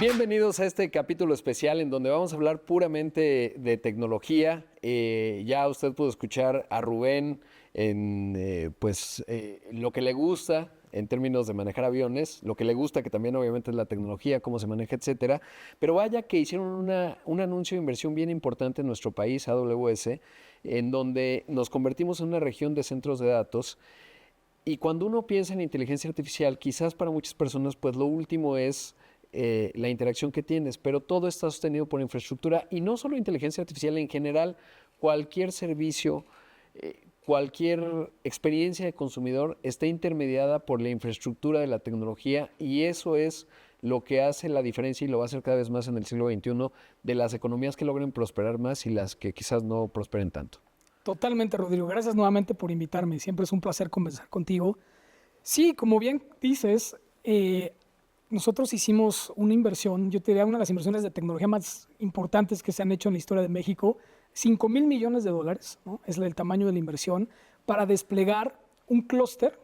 Bienvenidos a este capítulo especial en donde vamos a hablar puramente de tecnología. Ya usted pudo escuchar a Rubén en lo que le gusta en términos de manejar aviones, lo que le gusta que también obviamente es la tecnología, cómo se maneja, etcétera. Pero vaya que hicieron un anuncio de inversión bien importante en nuestro país, AWS, en donde nos convertimos en una región de centros de datos. Y cuando uno piensa en inteligencia artificial, quizás para muchas personas, pues lo último es la interacción que tienes, pero todo está sostenido por infraestructura y no solo inteligencia artificial, en general, cualquier servicio, cualquier experiencia de consumidor está intermediada por la infraestructura de la tecnología y eso es lo que hace la diferencia y lo va a hacer cada vez más en el siglo XXI de las economías que logren prosperar más y las que quizás no prosperen tanto. Totalmente, Rodrigo. Gracias nuevamente por invitarme. Siempre es un placer conversar contigo. Sí, como bien dices, nosotros hicimos una inversión, yo te diría una de las inversiones de tecnología más importantes que se han hecho en la historia de México, $5,000 millones, ¿no? Es el tamaño de la inversión, para desplegar un clúster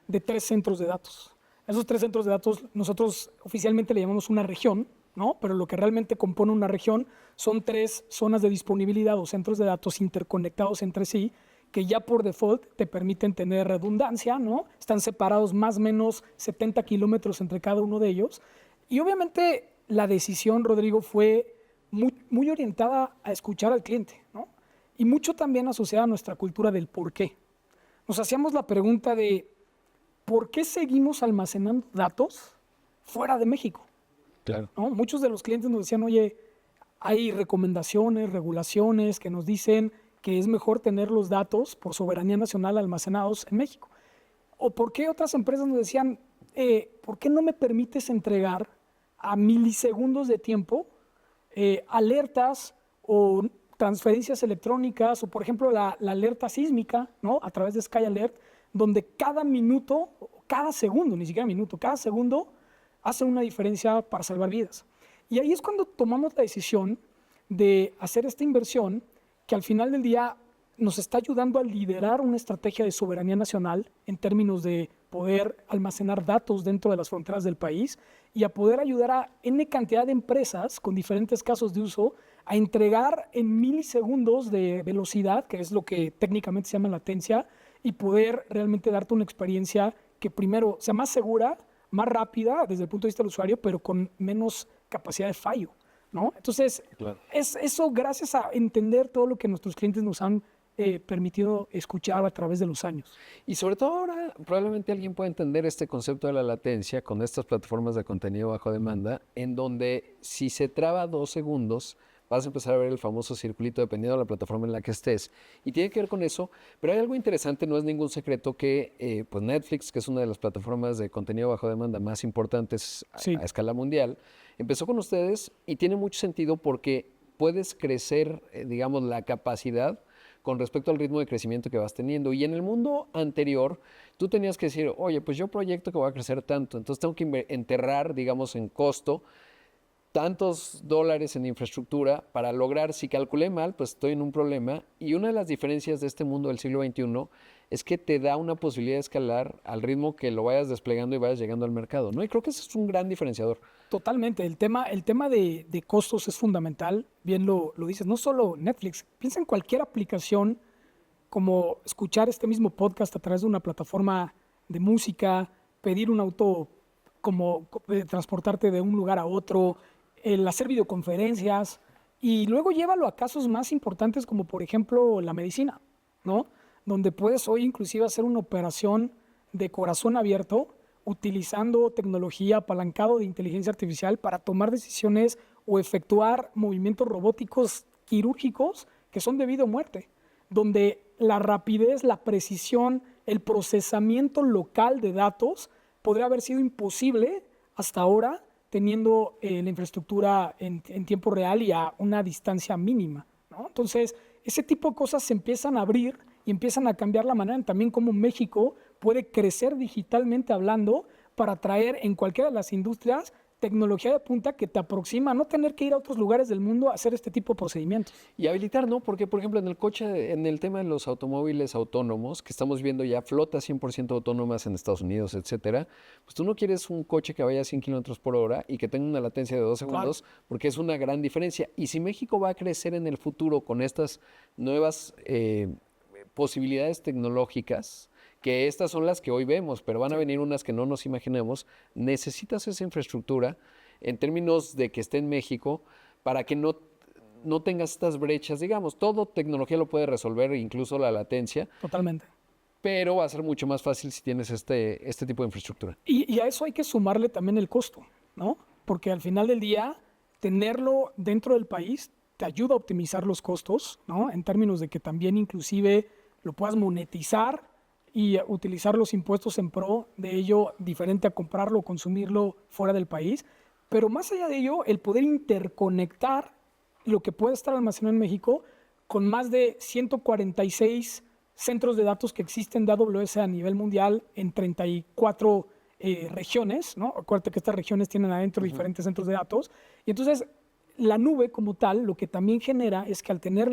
de 3 centros de datos. Esos 3 centros de datos nosotros oficialmente le llamamos una región, ¿no? Pero lo que realmente compone una región son 3 zonas de disponibilidad o centros de datos interconectados entre sí, que ya por default te permiten tener redundancia, ¿no? Están separados más o menos 70 kilómetros entre cada uno de ellos. Y obviamente la decisión, Rodrigo, fue muy orientada a escuchar al cliente, ¿no? Y mucho también asociada a nuestra cultura del por qué. Nos hacíamos la pregunta de ¿por qué seguimos almacenando datos fuera de México? Claro. ¿No? Muchos de los clientes nos decían, oye, hay recomendaciones, regulaciones que nos dicen que es mejor tener los datos por soberanía nacional almacenados en México. ¿O por qué otras empresas nos decían, ¿por qué no me permites entregar a milisegundos de tiempo alertas o transferencias electrónicas o, por ejemplo, la alerta sísmica, ¿no? A través de Sky Alert, donde cada minuto, cada segundo, ni siquiera minuto, cada segundo hace una diferencia para salvar vidas? Y ahí es cuando tomamos la decisión de hacer esta inversión que al final del día nos está ayudando a liderar una estrategia de soberanía nacional en términos de poder almacenar datos dentro de las fronteras del país y a poder ayudar a N cantidad de empresas con diferentes casos de uso a entregar en milisegundos de velocidad, que es lo que técnicamente se llama latencia, y poder realmente darte una experiencia que primero sea más segura, más rápida desde el punto de vista del usuario, pero con menos capacidad de fallo, ¿no? Entonces, claro, es eso gracias a entender todo lo que nuestros clientes nos han permitido escuchar a través de los años. Y sobre todo ahora probablemente alguien pueda entender este concepto de la latencia con estas plataformas de contenido bajo demanda, en donde si se traba 2 segundos, vas a empezar a ver el famoso circulito dependiendo de la plataforma en la que estés. Y tiene que ver con eso, pero hay algo interesante, no es ningún secreto que pues Netflix, que es una de las plataformas de contenido bajo demanda más importantes a escala mundial, empezó con ustedes y tiene mucho sentido porque puedes crecer, digamos, la capacidad con respecto al ritmo de crecimiento que vas teniendo. Y en el mundo anterior, tú tenías que decir, oye, pues yo proyecto que voy a crecer tanto, entonces tengo que enterrar, digamos, en costo, tantos dólares en infraestructura para lograr, si calculé mal, pues estoy en un problema. Y una de las diferencias de este mundo del siglo XXI es que te da una posibilidad de escalar al ritmo que lo vayas desplegando y vayas llegando al mercado, ¿no? Y creo que ese es un gran diferenciador. Totalmente. El tema de costos es fundamental. Bien lo dices. No solo Netflix. Piensa en cualquier aplicación, como escuchar este mismo podcast a través de una plataforma de música, pedir un auto, como transportarte de un lugar a otro, el hacer videoconferencias, y luego llévalo a casos más importantes como por ejemplo la medicina, ¿no? Donde puedes hoy inclusive hacer una operación de corazón abierto utilizando tecnología apalancado de inteligencia artificial para tomar decisiones o efectuar movimientos robóticos quirúrgicos que son de vida o muerte, donde la rapidez, la precisión, el procesamiento local de datos podría haber sido imposible hasta ahora teniendo la infraestructura en tiempo real y a una distancia mínima, ¿no? Entonces, ese tipo de cosas se empiezan a abrir y empiezan a cambiar la manera en también cómo México puede crecer digitalmente hablando para traer en cualquiera de las industrias tecnología de punta que te aproxima a no tener que ir a otros lugares del mundo a hacer este tipo de procedimientos. Y habilitar, ¿no? Porque, por ejemplo, en el coche, en el tema de los automóviles autónomos, que estamos viendo ya flotas 100% autónomas en Estados Unidos, etcétera, pues tú no quieres un coche que vaya a 100 kilómetros por hora y que tenga una latencia de 2 Claro. segundos, porque es una gran diferencia. Y si México va a crecer en el futuro con estas nuevas posibilidades tecnológicas, que estas son las que hoy vemos, pero van a venir unas que no nos imaginemos, necesitas esa infraestructura en términos de que esté en México para que no tengas estas brechas. Digamos, todo tecnología lo puede resolver, incluso la latencia, Totalmente. pero va a ser mucho más fácil si tienes este tipo de infraestructura. Y a eso hay que sumarle también el costo, ¿no? Porque al final del día, tenerlo dentro del país te ayuda a optimizar los costos, ¿no? En términos de que también inclusive lo puedas monetizar y utilizar los impuestos en pro de ello, diferente a comprarlo o consumirlo fuera del país. Pero más allá de ello, el poder interconectar lo que puede estar almacenado en México con más de 146 centros de datos que existen de AWS a nivel mundial en 34 regiones, ¿no? Acuérdate que estas regiones tienen adentro diferentes centros de datos. Y entonces, la nube como tal, lo que también genera es que al tener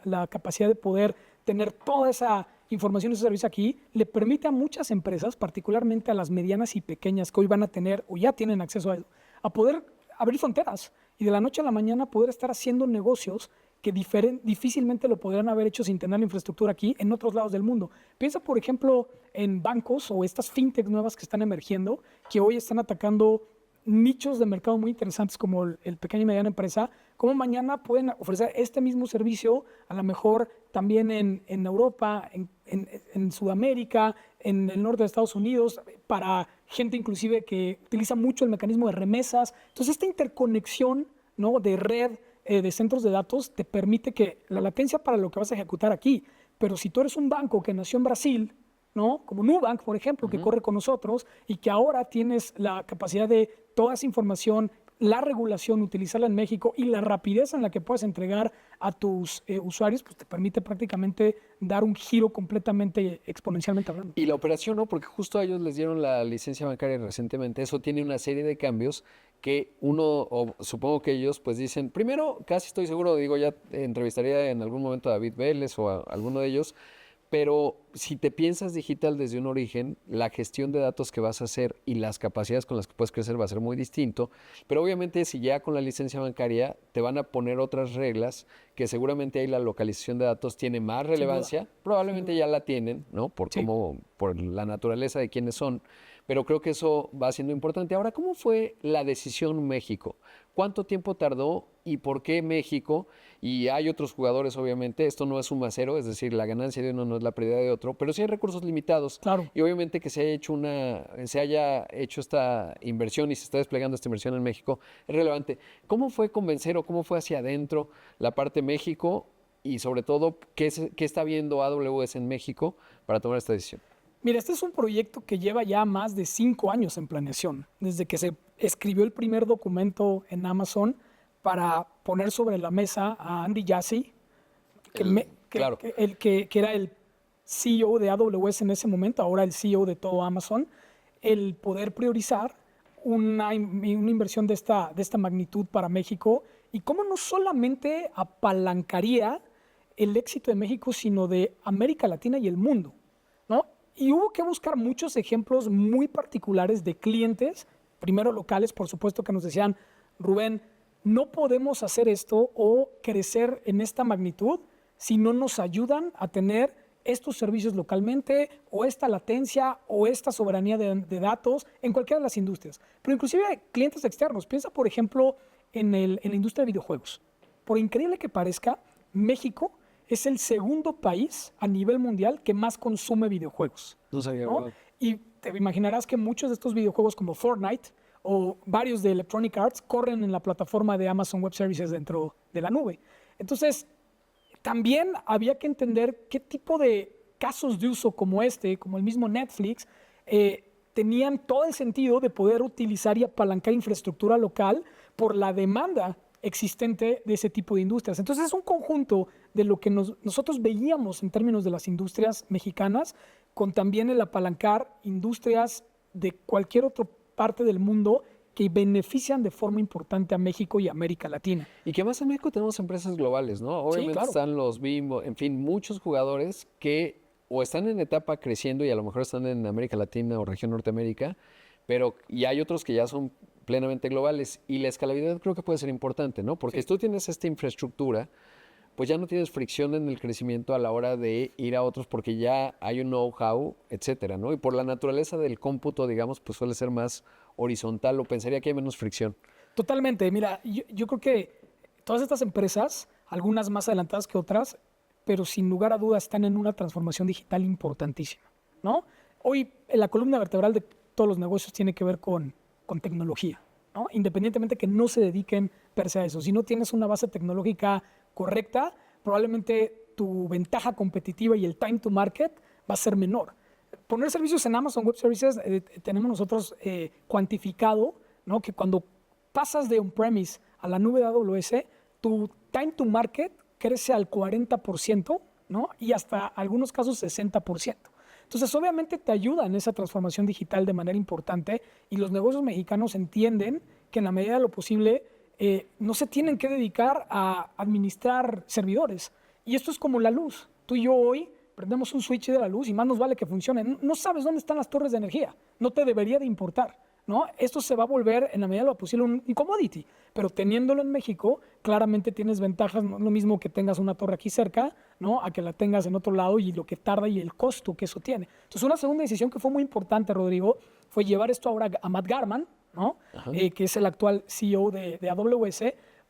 la capacidad de poder tener toda esa información y ese servicio aquí, le permite a muchas empresas, particularmente a las medianas y pequeñas que hoy van a tener o ya tienen acceso a eso, a poder abrir fronteras y de la noche a la mañana poder estar haciendo negocios que difícilmente lo podrían haber hecho sin tener la infraestructura aquí en otros lados del mundo. Piensa, por ejemplo, en bancos o estas fintechs nuevas que están emergiendo, que hoy están atacando nichos de mercado muy interesantes como el pequeña y mediana empresa, como mañana pueden ofrecer este mismo servicio a lo mejor también en Europa, en Sudamérica, en el norte de Estados Unidos, para gente inclusive que utiliza mucho el mecanismo de remesas. Entonces, esta interconexión, ¿no?, de red de centros de datos te permite que la latencia para lo que vas a ejecutar aquí, pero si tú eres un banco que nació en Brasil, ¿no?, como Nubank, por ejemplo, que corre con nosotros y que ahora tienes la capacidad de toda esa información, la regulación, utilizarla en México y la rapidez en la que puedes entregar a tus usuarios, pues te permite prácticamente dar un giro completamente exponencialmente hablando. Y la operación, ¿no? Porque justo a ellos les dieron la licencia bancaria recientemente. Eso tiene una serie de cambios que uno, o supongo que ellos, pues dicen, primero, casi estoy seguro, digo, ya entrevistaría en algún momento a David Vélez o a alguno de ellos, pero si te piensas digital desde un origen, la gestión de datos que vas a hacer y las capacidades con las que puedes crecer va a ser muy distinto. Pero obviamente si ya con la licencia bancaria te van a poner otras reglas que seguramente ahí la localización de datos tiene más relevancia. Probablemente ya la tienen, ¿no? Por la naturaleza de quiénes son. Pero creo que eso va siendo importante. Ahora, ¿cómo fue la decisión México? ¿Cuánto tiempo tardó y por qué México? Y hay otros jugadores, obviamente. Esto no es suma cero, es decir, la ganancia de uno no es la pérdida de otro, pero sí hay recursos limitados. Claro. Y obviamente que se haya hecho esta inversión y se está desplegando esta inversión en México es relevante. ¿Cómo fue convencer o cómo fue hacia adentro la parte México y sobre todo qué está viendo AWS en México para tomar esta decisión? Mira, este es un proyecto que lleva ya más de 5 años en planeación, desde que se escribió el primer documento en Amazon para poner sobre la mesa a Andy Jassy, que era el CEO de AWS en ese momento, ahora el CEO de todo Amazon, el poder priorizar una inversión de esta magnitud para México y cómo no solamente apalancaría el éxito de México, sino de América Latina y el mundo, ¿no? Y hubo que buscar muchos ejemplos muy particulares de clientes, primero locales, por supuesto, que nos decían, Rubén, no podemos hacer esto o crecer en esta magnitud si no nos ayudan a tener estos servicios localmente o esta latencia o esta soberanía de datos en cualquiera de las industrias. Pero inclusive clientes externos. Piensa, por ejemplo, en la industria de videojuegos. Por increíble que parezca, México es el segundo país a nivel mundial que más consume videojuegos. No sabía, ¿no? wow. Y te imaginarás que muchos de estos videojuegos como Fortnite o varios de Electronic Arts corren en la plataforma de Amazon Web Services dentro de la nube. Entonces, también había que entender qué tipo de casos de uso como como el mismo Netflix, tenían todo el sentido de poder utilizar y apalancar infraestructura local por la demanda existente de ese tipo de industrias. Entonces es un conjunto de lo que nosotros veíamos en términos de las industrias mexicanas, con también el apalancar industrias de cualquier otra parte del mundo que benefician de forma importante a México y a América Latina. Y que más en México tenemos empresas globales, ¿no? Obviamente claro. están los Bimbo, en fin, muchos jugadores que o están en etapa creciendo y a lo mejor están en América Latina o región Norteamérica, y hay otros que ya son plenamente globales. Y la escalabilidad creo que puede ser importante, ¿no? Porque si tú tienes esta infraestructura, pues ya no tienes fricción en el crecimiento a la hora de ir a otros porque ya hay un know-how, etcétera, ¿no? Y por la naturaleza del cómputo, digamos, pues suele ser más horizontal o pensaría que hay menos fricción. Totalmente. Mira, yo creo que todas estas empresas, algunas más adelantadas que otras, pero sin lugar a dudas están en una transformación digital importantísima, ¿no? Hoy la columna vertebral de todos los negocios tiene que ver con tecnología, ¿no? Independientemente que no se dediquen per se a eso. Si no tienes una base tecnológica correcta, probablemente tu ventaja competitiva y el time to market va a ser menor. Poner servicios en Amazon Web Services, tenemos nosotros cuantificado, ¿no? Que cuando pasas de on-premise a la nube de AWS, tu time to market crece al 40%, ¿no? Y hasta algunos casos 60%. Entonces, obviamente te ayuda en esa transformación digital de manera importante y los negocios mexicanos entienden que en la medida de lo posible no se tienen que dedicar a administrar servidores. Y esto es como la luz. Tú y yo hoy prendemos un switch de la luz y más nos vale que funcione. No sabes dónde están las torres de energía. No te debería de importar, ¿no? Esto se va a volver en la medida de lo posible un commodity. Pero teniéndolo en México, claramente tienes ventajas. No es lo mismo que tengas una torre aquí cerca, ¿no? A que la tengas en otro lado y lo que tarda y el costo que eso tiene. Entonces, una segunda decisión que fue muy importante, Rodrigo, fue llevar esto ahora a Matt Garman, ¿no? Que es el actual CEO de AWS,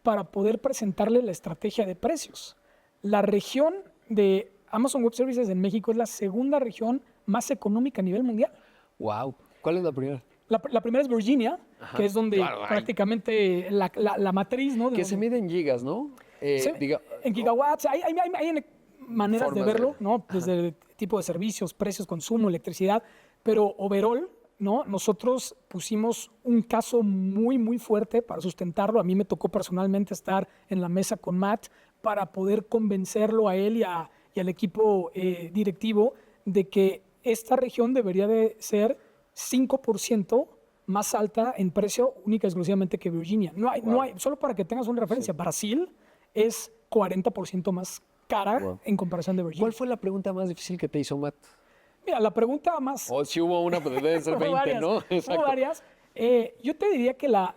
para poder presentarle la estrategia de precios. La región de Amazon Web Services en México es la segunda región más económica a nivel mundial. Wow. ¿Cuál es la primera? La primera es Virginia, que es donde prácticamente la matriz, ¿no? Que se mide en gigas, ¿no? En gigawatts. Hay maneras de verlo, ¿no? Desde el tipo de servicios, precios, consumo, electricidad. Pero overall, ¿no? Nosotros pusimos un caso muy, muy fuerte para sustentarlo. A mí me tocó personalmente estar en la mesa con Matt para poder convencerlo a él y al equipo directivo de que esta región debería de ser 5% más alta en precio única y exclusivamente que Virginia. No hay, solo para que tengas una referencia, Brasil es 40% más cara en comparación de Virginia. ¿Cuál fue la pregunta más difícil que te hizo Matt? Mira, la pregunta más... O si hubo una, pues deben ser 20, varias, ¿no? Hubo varias. Yo te diría que la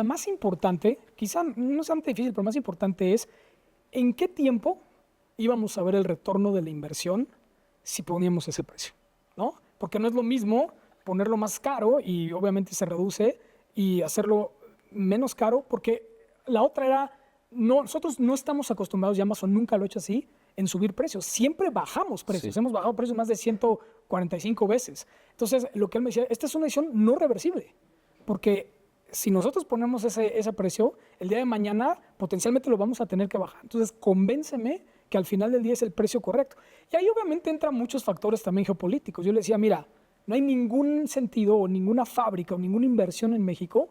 más importante, quizá no sea tan difícil, pero más importante es ¿en qué tiempo íbamos a ver el retorno de la inversión si poníamos ese precio? ¿No? Porque no es lo mismo ponerlo más caro y obviamente se reduce y hacerlo menos caro, porque la otra era, nosotros no estamos acostumbrados, y Amazon nunca lo ha hecho así, en subir precios. Siempre bajamos precios. Hemos bajado precios más de 145 veces. Entonces, lo que él me decía, esta es una decisión no reversible, porque si nosotros ponemos ese precio, el día de mañana potencialmente lo vamos a tener que bajar. Entonces, convénceme que al final del día es el precio correcto. Y ahí obviamente entran muchos factores también geopolíticos. Yo le decía, mira, no hay ningún sentido o ninguna fábrica o ninguna inversión en México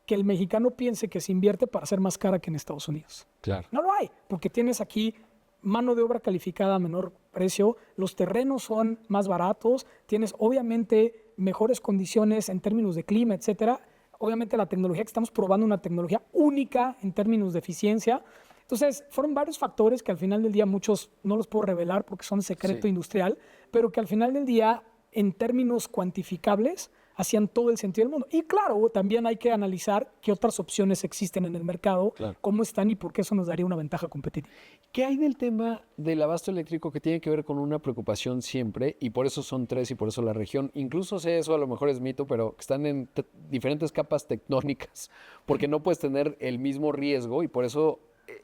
que el mexicano piense que se invierte para ser más cara que en Estados Unidos. Claro. No lo hay, porque tienes aquí mano de obra calificada a menor precio, los terrenos son más baratos, tienes obviamente mejores condiciones en términos de clima, etcétera. Obviamente la tecnología que estamos probando, una tecnología única en términos de eficiencia. Entonces, fueron varios factores que al final del día muchos no los puedo revelar porque son secreto industrial, pero que al final del día, en términos cuantificables, hacían todo el sentido del mundo. Y claro, también hay que analizar qué otras opciones existen en el mercado, cómo están y por qué eso nos daría una ventaja competitiva. ¿Qué hay del tema del abasto eléctrico que tiene que ver con una preocupación siempre? Y por eso son 3 y por eso la región, incluso sé eso, a lo mejor es mito, pero que están en diferentes capas tectónicas, porque no puedes tener el mismo riesgo y por eso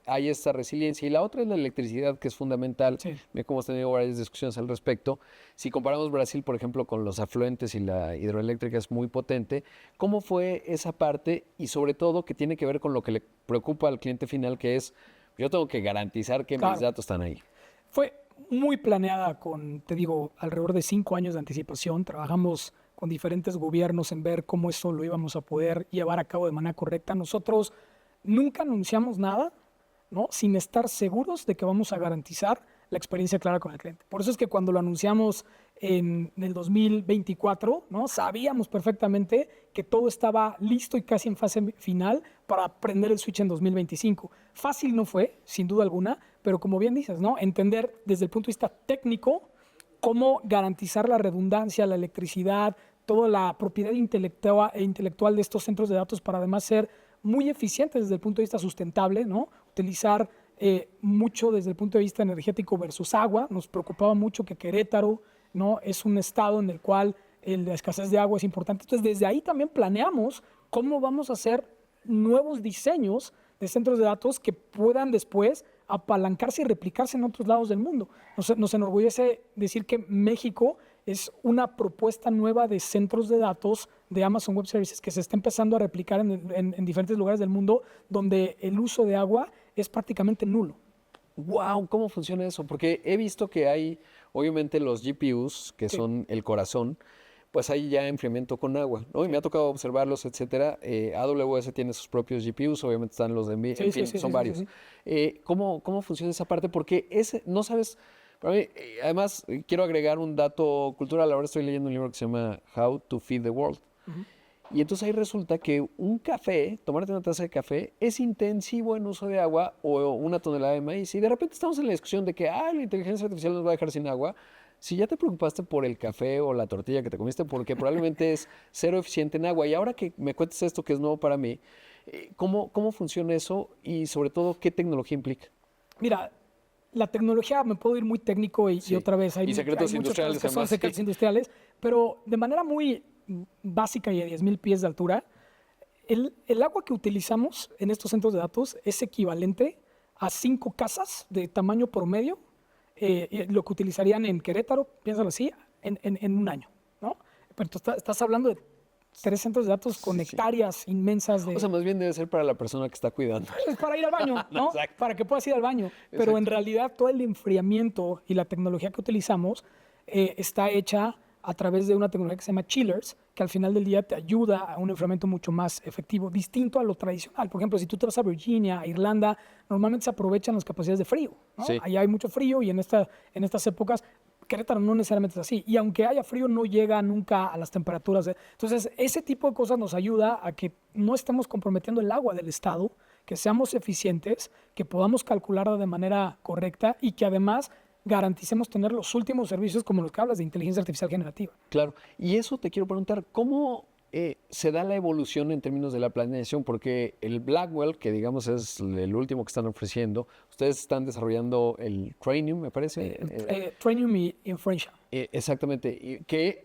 hay esta resiliencia. Y la otra es la electricidad, que es fundamental. Sí. Hemos tenido varias discusiones al respecto. Si comparamos Brasil, por ejemplo, con los afluentes y la hidroeléctrica es muy potente, ¿cómo fue esa parte? Y sobre todo, que tiene que ver con lo que le preocupa al cliente final, que es, yo tengo que garantizar que mis datos están ahí. Fue muy planeada con, te digo, alrededor de 5 años de anticipación. Trabajamos con diferentes gobiernos en ver cómo eso lo íbamos a poder llevar a cabo de manera correcta. Nosotros nunca anunciamos nada, ¿no?, sin estar seguros de que vamos a garantizar la experiencia clara con el cliente. Por eso es que cuando lo anunciamos en el 2024, ¿no? Sabíamos perfectamente que todo estaba listo y casi en fase final para prender el switch en 2025. Fácil no fue, sin duda alguna, pero como bien dices, ¿no? Entender desde el punto de vista técnico cómo garantizar la redundancia, la electricidad, toda la propiedad intelectual de estos centros de datos para además ser muy eficientes desde el punto de vista sustentable, ¿no? Utilizar mucho desde el punto de vista energético versus agua. Nos preocupaba mucho que Querétaro, ¿no? Es un estado en el cual la escasez de agua es importante. Entonces, desde ahí también planeamos cómo vamos a hacer nuevos diseños de centros de datos que puedan después apalancarse y replicarse en otros lados del mundo. Nos enorgullece decir que México es una propuesta nueva de centros de datos de Amazon Web Services que se está empezando a replicar en diferentes lugares del mundo donde el uso de agua es prácticamente nulo. Wow, ¿cómo funciona eso? Porque he visto que hay, obviamente, los GPUs, que son el corazón, pues hay ya enfriamiento con agua, ¿no? Y me ha tocado observarlos, etcétera. AWS tiene sus propios GPUs, obviamente están los de NVIDIA, en fin, son varios. ¿Cómo funciona esa parte? Porque no sabes, para mí, además, quiero agregar un dato cultural. Ahora estoy leyendo un libro que se llama How to Feed the World. Y entonces ahí resulta que un café, tomarte una taza de café, es intensivo en uso de agua o una tonelada de maíz. Y de repente estamos en la discusión de que la inteligencia artificial nos va a dejar sin agua. Si ya te preocupaste por el café o la tortilla que te comiste, porque probablemente es cero eficiente en agua. Y ahora que me cuentes esto que es nuevo para mí, ¿cómo funciona eso? Y sobre todo, ¿qué tecnología implica? Mira, la tecnología, me puedo ir muy técnico y otra vez hay secretos industriales que son secretos industriales, pero de manera muy básica y a 10,000 pies de altura, el agua que utilizamos en estos centros de datos es equivalente a 5 casas de tamaño promedio, lo que utilizarían en Querétaro, piénsalo así, en un año, ¿no? Pero tú estás hablando de 3 centros de datos con hectáreas inmensas de... O sea, más bien debe ser para la persona que está cuidando. Es para ir al baño, ¿no? Para que puedas ir al baño. Pero en realidad todo el enfriamiento y la tecnología que utilizamos está hecha a través de una tecnología que se llama chillers, que al final del día te ayuda a un enfriamiento mucho más efectivo, distinto a lo tradicional. Por ejemplo, si tú te vas a Virginia, a Irlanda, normalmente se aprovechan las capacidades de frío, ¿no? Sí. Allá hay mucho frío y en estas épocas Querétaro no necesariamente es así. Y aunque haya frío, no llega nunca a las temperaturas. Entonces, ese tipo de cosas nos ayuda a que no estemos comprometiendo el agua del estado, que seamos eficientes, que podamos calcularla de manera correcta y que además garanticemos tener los últimos servicios como los que hablas de inteligencia artificial generativa. Claro. Y eso te quiero preguntar, ¿cómo se da la evolución en términos de la planeación? Porque el Blackwell, que digamos es el último que están ofreciendo, ustedes están desarrollando el Trainium, me parece. Trainium y Inferential. Exactamente. Y que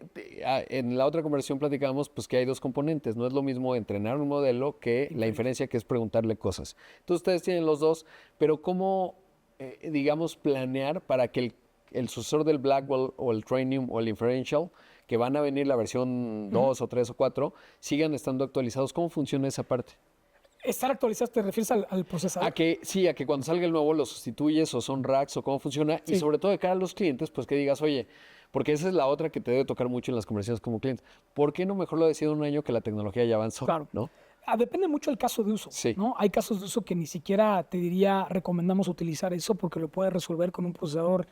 en la otra conversación platicábamos pues que hay dos componentes. No es lo mismo entrenar un modelo que la inferencia, que es preguntarle cosas. Entonces ustedes tienen los dos, pero ¿cómo, digamos, planear para que el sucesor del Blackwell o el Trainium o el Inferential, que van a venir la versión 2 o 3 o 4, sigan estando actualizados? ¿Cómo funciona esa parte? ¿Estar actualizados te refieres al procesador? A que cuando salga el nuevo lo sustituyes o son racks o cómo funciona. Sí. Y sobre todo de cara a los clientes, pues que digas, oye, porque esa es la otra que te debe tocar mucho en las conversaciones como cliente. ¿Por qué no mejor lo decido un año que la tecnología ya avanzó? Claro. ¿No? Depende mucho del caso de uso, sí. ¿no? Hay casos de uso que ni siquiera te diría recomendamos utilizar eso porque lo puedes resolver con un procesador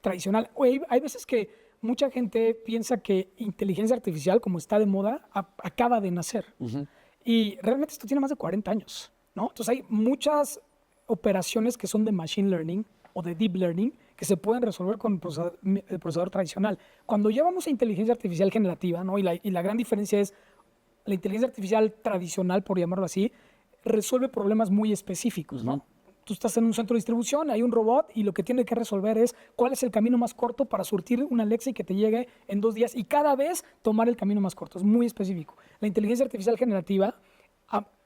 tradicional. O hay veces que mucha gente piensa que inteligencia artificial, como está de moda, acaba de nacer. Y realmente esto tiene más de 40 años, ¿no? Entonces hay muchas operaciones que son de machine learning o de deep learning que se pueden resolver con el procesador tradicional. Cuando llevamos a inteligencia artificial generativa, ¿no? Y la gran diferencia es la inteligencia artificial tradicional, por llamarlo así, resuelve problemas muy específicos, ¿no? Tú estás en un centro de distribución, hay un robot y lo que tiene que resolver es cuál es el camino más corto para surtir una Alexa y que te llegue en 2 días y cada vez tomar el camino más corto. Es muy específico. La inteligencia artificial generativa,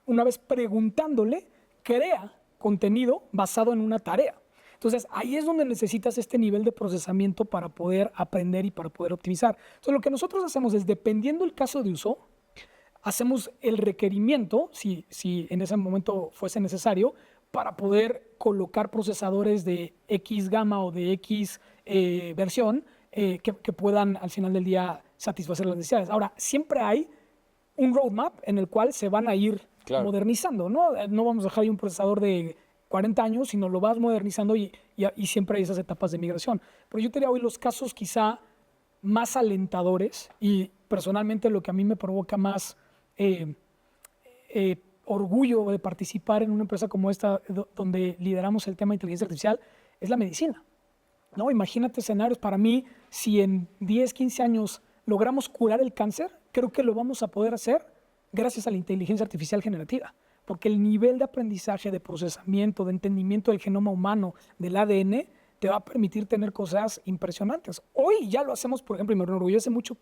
una vez preguntándole, crea contenido basado en una tarea. Entonces, ahí es donde necesitas este nivel de procesamiento para poder aprender y para poder optimizar. Entonces, lo que nosotros hacemos es, dependiendo del caso de uso, hacemos el requerimiento, si en ese momento fuese necesario, para poder colocar procesadores de X gama o de X versión que puedan al final del día satisfacer las necesidades. Ahora, siempre hay un roadmap en el cual se van a ir modernizando, ¿no? No vamos a dejar ahí un procesador de 40 años, sino lo vas modernizando y y siempre hay esas etapas de migración. Pero yo te diría hoy los casos quizá más alentadores y personalmente lo que a mí me provoca más orgullo de participar en una empresa como esta, donde lideramos el tema de inteligencia artificial, es la medicina. ¿No? Imagínate escenarios. Para mí, si en 10, 15 años logramos curar el cáncer, creo que lo vamos a poder hacer gracias a la inteligencia artificial generativa. Porque el nivel de aprendizaje, de procesamiento, de entendimiento del genoma humano, del ADN, te va a permitir tener cosas impresionantes. Hoy ya lo hacemos, por ejemplo, y me enorgullece mucho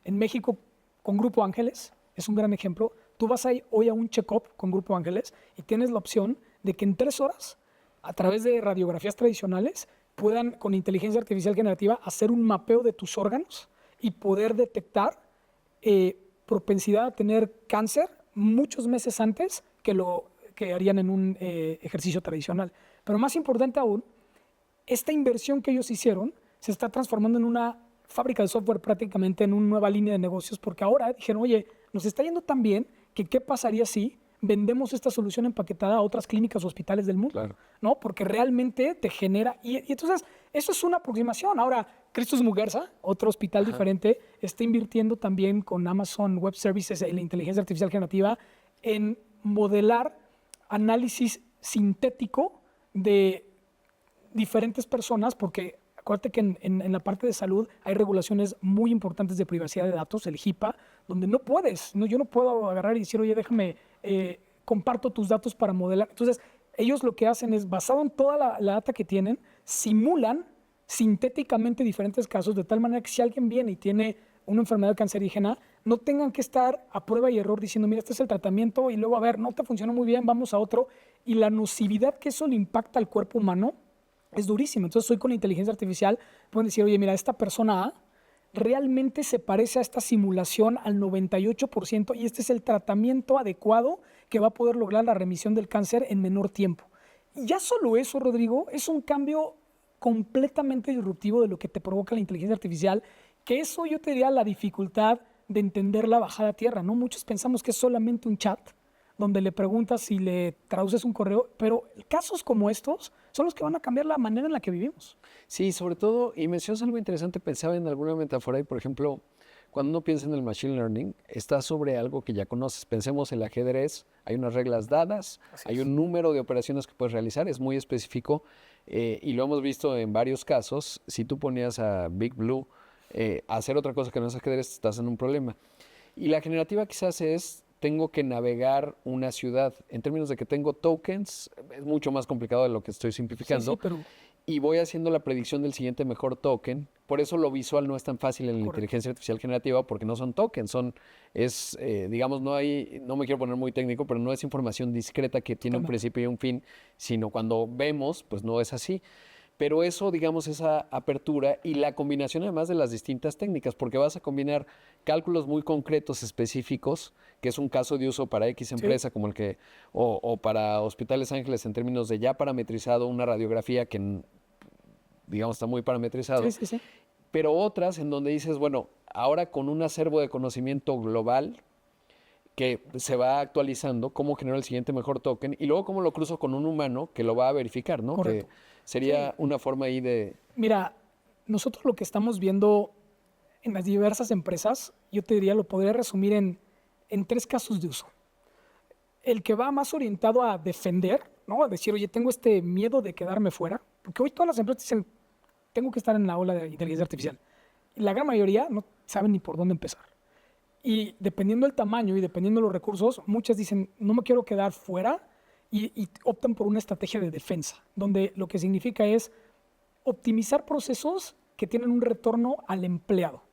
en México con Grupo Ángeles, es un gran ejemplo. Tú vas hoy a un check-up con Grupo Ángeles y tienes la opción de que en 3 horas, a través de radiografías tradicionales, puedan con inteligencia artificial generativa hacer un mapeo de tus órganos y poder detectar propensidad a tener cáncer muchos meses antes que lo que harían en un ejercicio tradicional. Pero más importante aún, esta inversión que ellos hicieron se está transformando en una fábrica de software, prácticamente en una nueva línea de negocios, porque ahora dijeron, oye, nos está yendo tan bien que qué pasaría si vendemos esta solución empaquetada a otras clínicas o hospitales del mundo, Claro. ¿no? Porque realmente te genera... Y entonces, eso es una aproximación. Ahora, Christus Muguerza, otro hospital diferente, está invirtiendo también con Amazon Web Services en la inteligencia artificial generativa en modelar análisis sintético de diferentes personas, porque acuérdate que en la parte de salud hay regulaciones muy importantes de privacidad de datos, el HIPAA, donde no puedes, yo no puedo agarrar y decir, oye, déjame, comparto tus datos para modelar. Entonces, ellos lo que hacen es, basado en toda la data que tienen, simulan sintéticamente diferentes casos, de tal manera que si alguien viene y tiene una enfermedad cancerígena, no tengan que estar a prueba y error diciendo, mira, este es el tratamiento, y luego, a ver, no te funcionó muy bien, vamos a otro. Y la nocividad que eso le impacta al cuerpo humano es durísimo. Entonces, hoy con la inteligencia artificial pueden decir, oye, mira, esta persona A realmente se parece a esta simulación al 98% y este es el tratamiento adecuado que va a poder lograr la remisión del cáncer en menor tiempo. Y ya solo eso, Rodrigo, es un cambio completamente disruptivo de lo que te provoca la inteligencia artificial, que eso yo te diría la dificultad de entender la bajada a tierra, ¿no? Muchos pensamos que es solamente un chat donde le preguntas si le traduces un correo, pero casos como estos son los que van a cambiar la manera en la que vivimos. Sí, sobre todo, y mencionas algo interesante, pensaba en alguna metáfora y, por ejemplo, cuando uno piensa en el machine learning, está sobre algo que ya conoces. Pensemos en el ajedrez, hay unas reglas dadas, hay un número de operaciones que puedes realizar, es muy específico, y lo hemos visto en varios casos. Si tú ponías a Big Blue a hacer otra cosa que no es ajedrez, estás en un problema. Y la generativa quizás es, tengo que navegar una ciudad. En términos de que tengo tokens, es mucho más complicado de lo que estoy simplificando. Sí, pero Y voy haciendo la predicción del siguiente mejor token. Por eso lo visual no es tan fácil en la correcto. inteligencia artificial generativa, porque no son tokens, digamos, no me quiero poner muy técnico, pero no es información discreta que tiene un Totalmente. principio y un fin, sino cuando vemos, pues no es así. Pero eso, digamos, esa apertura y la combinación además de las distintas técnicas, porque vas a combinar cálculos muy concretos, específicos, que es un caso de uso para X Sí, empresa, como el que, o para Hospitales Ángeles en términos de ya parametrizado una radiografía que, digamos, está muy parametrizado, sí. pero otras en donde dices, bueno, ahora con un acervo de conocimiento global que se va actualizando, cómo genero el siguiente mejor token y luego cómo lo cruzo con un humano que lo va a verificar, ¿no? Correcto. Que sería una forma ahí de... Mira, nosotros lo que estamos viendo en las diversas empresas, yo te diría, lo podría resumir en 3 casos de uso. El que va más orientado a defender, ¿no? A decir, oye, tengo este miedo de quedarme fuera, porque hoy todas las empresas dicen, tengo que estar en la ola de inteligencia artificial. Y la gran mayoría no saben ni por dónde empezar. Y dependiendo del tamaño y dependiendo de los recursos, muchas dicen, no me quiero quedar fuera y optan por una estrategia de defensa, donde lo que significa es optimizar procesos que tienen un retorno al empleado.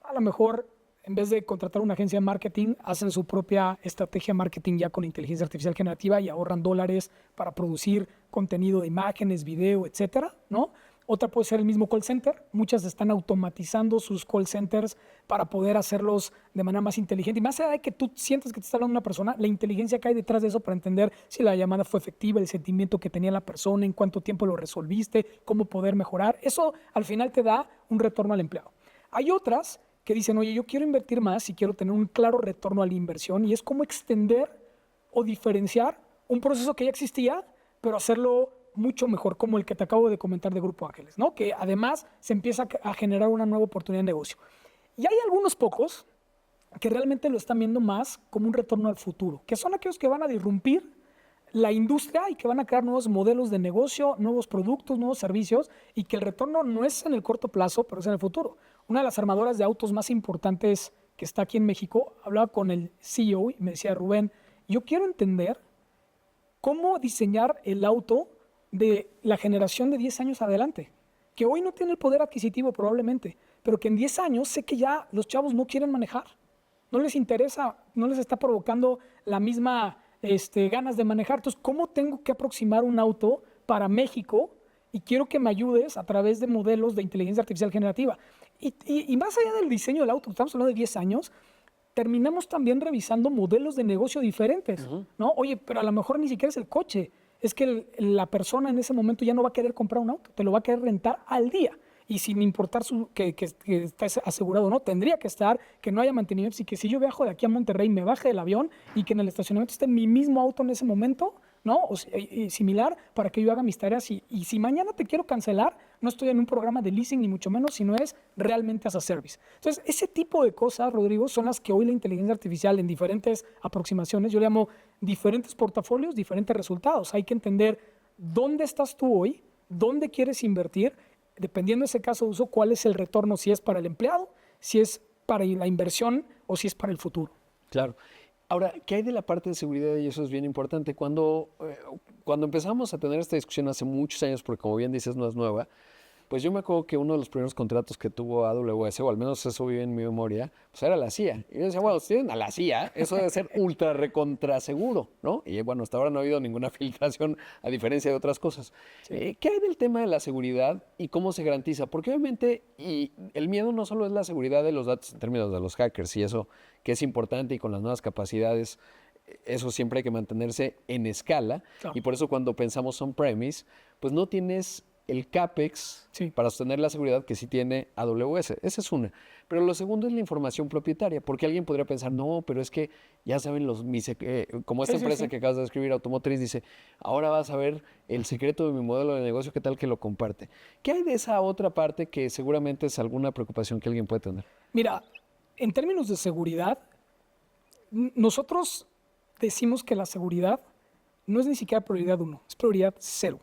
A lo mejor, en vez de contratar una agencia de marketing, hacen su propia estrategia de marketing ya con inteligencia artificial generativa y ahorran dólares para producir contenido de imágenes, video, etcétera, ¿no? Otra puede ser el mismo call center. Muchas están automatizando sus call centers para poder hacerlos de manera más inteligente. Y más allá de que tú sientas que te está hablando una persona, la inteligencia que hay detrás de eso para entender si la llamada fue efectiva, el sentimiento que tenía la persona, en cuánto tiempo lo resolviste, cómo poder mejorar. Eso al final te da un retorno al empleado. Hay otras que dicen, oye, yo quiero invertir más y quiero tener un claro retorno a la inversión, y es cómo extender o diferenciar un proceso que ya existía, pero hacerlo mucho mejor, como el que te acabo de comentar de Grupo Ángeles, ¿no? Que además se empieza a generar una nueva oportunidad de negocio. Y hay algunos pocos que realmente lo están viendo más como un retorno al futuro, que son aquellos que van a disrumpir la industria y que van a crear nuevos modelos de negocio, nuevos productos, nuevos servicios, y que el retorno no es en el corto plazo, pero es en el futuro. Una de las armadoras de autos más importantes que está aquí en México, hablaba con el CEO y me decía: Rubén, yo quiero entender cómo diseñar el auto de la generación de 10 años adelante, que hoy no tiene el poder adquisitivo probablemente, pero que en 10 años sé que ya los chavos no quieren manejar, no les interesa, no les está provocando la misma ganas de manejar. Entonces, ¿cómo tengo que aproximar un auto para México? Y quiero que me ayudes a través de modelos de inteligencia artificial generativa. Y más allá del diseño del auto, estamos hablando de 10 años, terminamos también revisando modelos de negocio diferentes, ¿no? Oye, pero a lo mejor ni siquiera es el coche, es que la persona en ese momento ya no va a querer comprar un auto, te lo va a querer rentar al día. Y sin importar que esté asegurado o no, tendría que estar, que no haya mantenimientos, y que si yo viajo de aquí a Monterrey me baje del avión y que en el estacionamiento esté mi mismo auto en ese momento, ¿no? Y similar, para que yo haga mis tareas. Y si mañana te quiero cancelar, no estoy en un programa de leasing ni mucho menos, sino es realmente as a service. Entonces, ese tipo de cosas, Rodrigo, son las que hoy la inteligencia artificial en diferentes aproximaciones, yo le llamo diferentes portafolios, diferentes resultados. Hay que entender dónde estás tú hoy, dónde quieres invertir, dependiendo de ese caso de uso, cuál es el retorno, si es para el empleado, si es para la inversión o si es para el futuro. Claro. Ahora, ¿qué hay de la parte de seguridad? Y eso es bien importante. Cuando empezamos a tener esta discusión hace muchos años, porque como bien dices, no es nueva, pues yo me acuerdo que uno de los primeros contratos que tuvo AWS, o al menos eso vive en mi memoria, pues era la CIA. Y yo decía, bueno, si tienen a la CIA, eso debe ser ultra recontra seguro, ¿no? Y bueno, hasta ahora no ha habido ninguna filtración, a diferencia de otras cosas. Sí. ¿Qué hay del tema de la seguridad y cómo se garantiza? Porque obviamente, y el miedo no solo es la seguridad de los datos en términos de los hackers y eso, que es importante, y con las nuevas capacidades, eso siempre hay que mantenerse en escala. Claro. Y por eso cuando pensamos on-premise, pues no tienes el CAPEX para sostener la seguridad que sí tiene AWS. Esa es una. Pero lo segundo es la información propietaria, porque alguien podría pensar, no, pero es que ya saben como esta empresa que acabas de describir, Automotriz, dice, ahora vas a ver el secreto de mi modelo de negocio, ¿qué tal que lo comparte? ¿Qué hay de esa otra parte que seguramente es alguna preocupación que alguien puede tener? Mira, en términos de seguridad, nosotros decimos que la seguridad no es ni siquiera prioridad 1, es prioridad 0.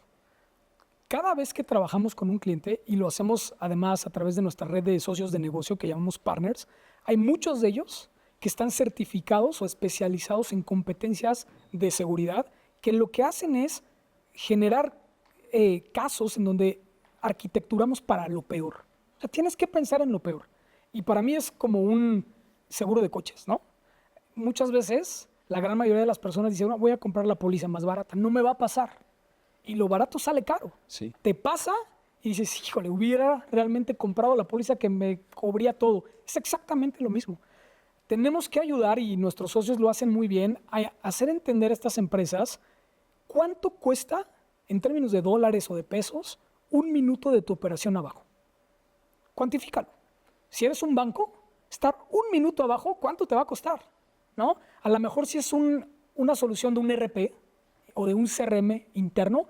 Cada vez que trabajamos con un cliente, y lo hacemos además a través de nuestra red de socios de negocio que llamamos partners, hay muchos de ellos que están certificados o especializados en competencias de seguridad, que lo que hacen es generar casos en donde arquitecturamos para lo peor. O sea, tienes que pensar en lo peor. Y para mí es como un seguro de coches, ¿no? Muchas veces, la gran mayoría de las personas dicen, voy a comprar la póliza más barata, no me va a pasar. Y lo barato sale caro. Sí. Te pasa y dices, híjole, hubiera realmente comprado la póliza que me cubría todo. Es exactamente lo mismo. Tenemos que ayudar, y nuestros socios lo hacen muy bien, a hacer entender a estas empresas cuánto cuesta, en términos de dólares o de pesos, un minuto de tu operación abajo. Cuantifícalo. Si eres un banco, estar un minuto abajo, ¿cuánto te va a costar? ¿No? A lo mejor si es una solución de un ERP o de un CRM interno,